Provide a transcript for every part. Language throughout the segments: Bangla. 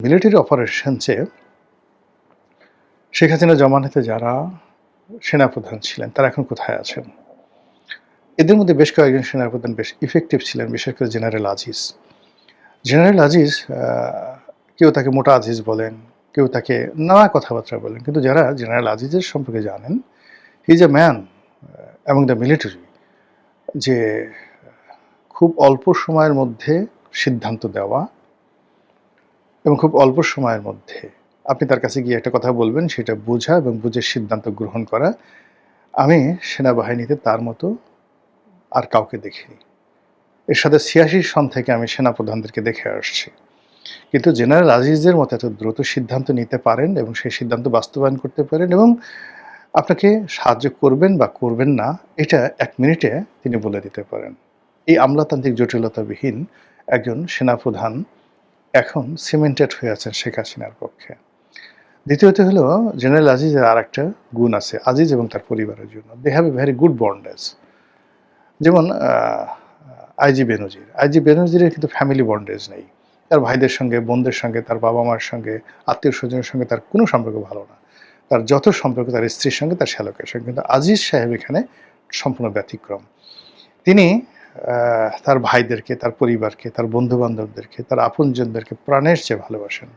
মিলিটারি অপারেশনসে শেখ হাসিনা জমানাতে যারা সেনাপ্রধান ছিলেন তারা এখন কোথায় আছেন? এদের মধ্যে বেশ কয়েকজন সেনাপ্রধান বেশ ইফেক্টিভ ছিলেন, বিশেষ করে জেনারেল আজিজ। জেনারেল আজিজ কেউ তাকে মোটা আজিজ বলেন, কেউ তাকে নানা কথাবার্তা বলেন। কিন্তু যারা জেনারেল আজিজের সম্পর্কে জানেন, he is a man among the military যে খুব অল্প সময়ের মধ্যে সিদ্ধান্ত দেওয়া এবং খুব অল্প সময়ের মধ্যে আপনি তার কাছে গিয়ে একটা কথা বলবেন, সেটা বোঝা এবং বুঝে সিদ্ধান্ত গ্রহণ করা। আমি সেনাবাহিনীতে তার মতো আর কাউকে দেখিনি। এরশাদের ৮৬ সন থেকে আমি সেনাপ্রধানদেরকে দেখে আসছি। কিন্তু জেনারেল আজিজের মতো এত দ্রুত সিদ্ধান্ত নিতে পারেন এবং সেই সিদ্ধান্ত বাস্তবায়ন করতে পারেন এবং আপনাকে সাহায্য করবেন বা করবেন না, এটা ১ মিনিটে তিনি বলে দিতে পারেন। এই আমলাতান্ত্রিক জটিলতাবিহীন একজন সেনাপ্রধান এখন সিমেন্টেড হয়ে আছেন শেখ হাসিনার পক্ষে। দ্বিতীয়ত হলো, জেনারেল আজিজের আরেকটা গুণ আছে আজিজ এবং তার পরিবারের জন্য। They have a very good bondage. যেমন আইজি বেনজিরের কিন্তু ফ্যামিলি বন্ডেজ নেই। তার ভাইদের সঙ্গে, বোনদের সঙ্গে, তার বাবা-মার সঙ্গে, আত্মীয়-স্বজনের সঙ্গে তার কোনো সম্পর্ক ভালো না। তার যত সম্পর্ক তার স্ত্রীর সঙ্গে, তার শ্যালকের সঙ্গে। কিন্তু আজিজ সাহেব এখানে সম্পূর্ণ ব্যতিক্রম। তিনি তার ভাইদেরকে, তার পরিবারকে, তার বন্ধু-বান্ধবদেরকে, তার আপনজনদেরকে প্রাণের চেয়ে ভালোবাসেন।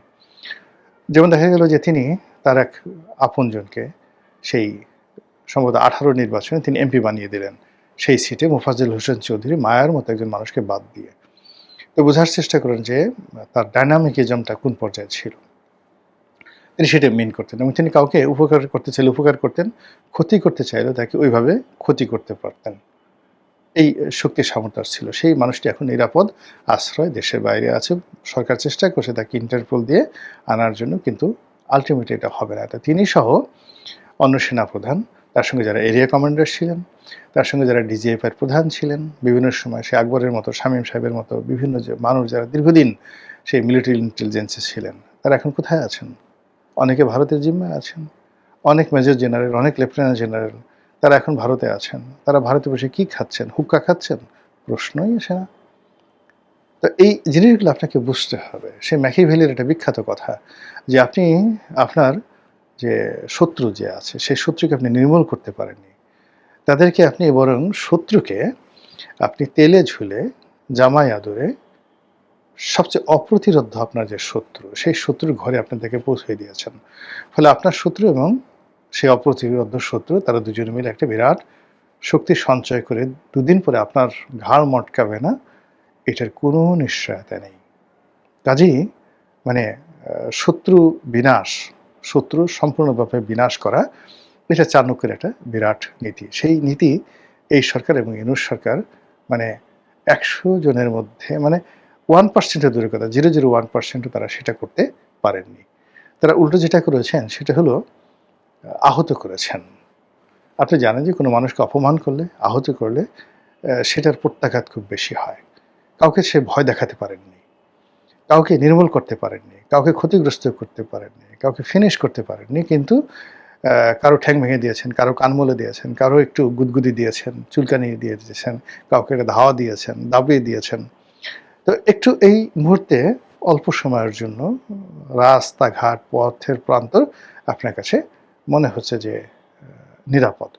যেমন দেখা গেল যে তিনি তার এক আপনজনকে সেই সম্ভবত ১৮ নির্বাচনে তিনি এমপি বানিয়ে দিলেন। সেই সিটে মোফাজ্জল হোসেন চৌধুরী মায়ার মতো একজন মানুষকে বাদ দিয়ে। তো বোঝার চেষ্টা করেন যে তার ডায়নামিকিজমটা কোন পর্যায়ে ছিল। তিনি সেটা মেইন করতেন এবং তিনি কাউকে উপকার করতে চাইলে উপকার করতেন, ক্ষতি করতে চাইলে তাকে ওইভাবে ক্ষতি করতে পারতেন। এই শক্তি সামর্থ্য ছিল। সেই মানুষটি এখন নিরাপদ আশ্রয় দেশের বাইরে আছে। সরকার চেষ্টা করছে তাকে ইন্টারপোল দিয়ে আনার জন্য, কিন্তু আল্টিমেটলি এটা হবে না। এটা তিনি সহ অন্য সেনাপ্রধান, তার সঙ্গে যারা এরিয়া কমান্ডার ছিলেন, তার সঙ্গে যারা ডিজিএফআইয়ের প্রধান ছিলেন, বিভিন্ন সময় সে আকবরের মতো, শামীম সাহেবের মতো বিভিন্ন যে মানুষ যারা দীর্ঘদিন সেই মিলিটারি ইন্টেলিজেন্সে ছিলেন, তারা এখন কোথায় আছেন? অনেকে ভারতের জিম্মায় আছেন। অনেক মেজর জেনারেল, অনেক লেফটেন্যান্ট জেনারেল তারা এখন ভারতে আছেন। তারা ভারতে বসে কী খাচ্ছেন? হুক্কা খাচ্ছেন? প্রশ্নই আসে না। তো এই জিনিসগুলো আপনাকে বুঝতে হবে। সেই ম্যাকিয়াভেলির একটা বিখ্যাত কথা যে আপনি আপনার যে শত্রু যে আছে, সেই শত্রুকে আপনি নির্মূল করতে পারেননি। তাদেরকে আপনি বরং শত্রুকে আপনি তেলে ঝুলে, জামাই আদরে সবচেয়ে অপ্রতিরোধ্য আপনার যে শত্রু, সেই শত্রুর ঘরে আপনি তাকে পৌঁছে দিয়েছেন। ফলে আপনার শত্রু এবং সেই অপ্রতিরোধ্য শত্রু তারা দুজনে মিলে একটা বিরাট শক্তি সঞ্চয় করে ২ দিন পরে আপনার ঘাড় মটকাবে না, এটার কোনো নিশ্চয়তা নেই। কাজেই মানে শত্রু বিনাশ, শত্রু সম্পূর্ণভাবে বিনাশ করা, এটা চাণক্যের একটা বিরাট নীতি। সেই নীতি এই সরকার এবং ইউনূস সরকার মানে ১০০ জনের মধ্যে মানে 1% দূরের কথা, 0.01% তারা সেটা করতে পারেননি। তারা উল্টো যেটা করেছেন সেটা হলো আহত করেছেন। আপনি জানেন যে কোনো মানুষকে অপমান করলে, আহত করলে সেটার প্রত্যাঘাত খুব বেশি হয়। কাউকে সে ভয় দেখাতে পারেননি, কাউকে নির্মূল করতে পারেননি, কাউকে ক্ষতিগ্রস্ত করতে পারেননি, কাউকে ফিনিশ করতে পারেননি, কিন্তু কারো ঠ্যাং ভেঙে দিয়েছেন, কারো কান মলে দিয়েছেন, কারো একটু গুদগুদি দিয়েছেন, চুলকানি দিয়ে দিয়েছেন, কাউকে একটা ধাওয়া দিয়েছেন, দাবিয়ে দিয়েছেন। তো একটু এই মুহূর্তে অল্প সময়ের জন্য রাস্তাঘাট, পথের প্রান্তর আপনার কাছে মনে হচ্ছে যে নিরাপদ।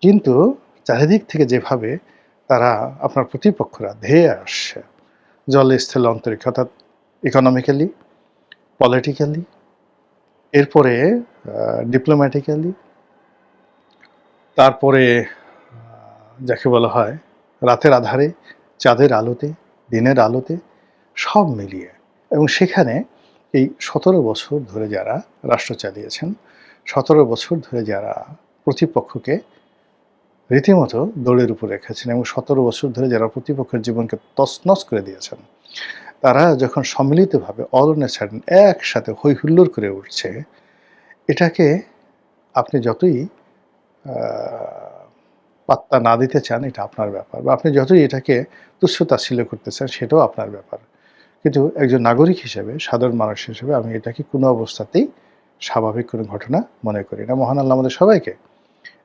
কিন্তু চারিদিক থেকে যেভাবে তারা আপনার প্রতিপক্ষরা ধেয়ে আসছে, জলে, স্থলে, অন্তরিক্ষে, অর্থাৎ ইকোনমিক্যালি, পলিটিক্যালি, এরপরে ডিপ্লোম্যাটিক্যালি, তারপরে যাকে বলা হয় রাতের আধারে, চাঁদের আলোতে, দিনের আলোতে, সব মিলিয়ে। এবং সেখানে এই ১৭ বছর ধরে যারা রাষ্ট্র চালিয়েছেন, ১৭ বছর ধরে যারা প্রতিপক্ষকে রীতিমতো দৌড়ের উপর রেখেছেন এবং ১৭ বছর ধরে যারা প্রতিপক্ষের জীবনকে তছনছ করে দিয়েছেন, তারা যখন সম্মিলিতভাবে অল অন এ সাডেন একসাথে হৈ হুল্লোড় করে উঠছে, এটাকে আপনি যতই পাত্তা না দিতে চান, এটা আপনার ব্যাপার, বা আপনি যতই এটাকে তুচ্ছ-তাচ্ছিল্য করতে চান, সেটাও আপনার ব্যাপার। কিন্তু একজন নাগরিক হিসেবে, সাধারণ মানুষ হিসেবে আমি এটাকে কোনো অবস্থাতেই স্বাভাবিক কোনো ঘটনা মনে করি না। মহান আল্লাহ আমাদের সবাইকে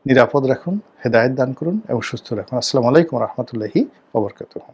নিরাপদ রাখুন, হেদায়েত দান করুন এবং সুস্থ রাখুন। আসসালামু আলাইকুম ওয়া রাহমাতুল্লাহি ওয়া বারাকাতুহু।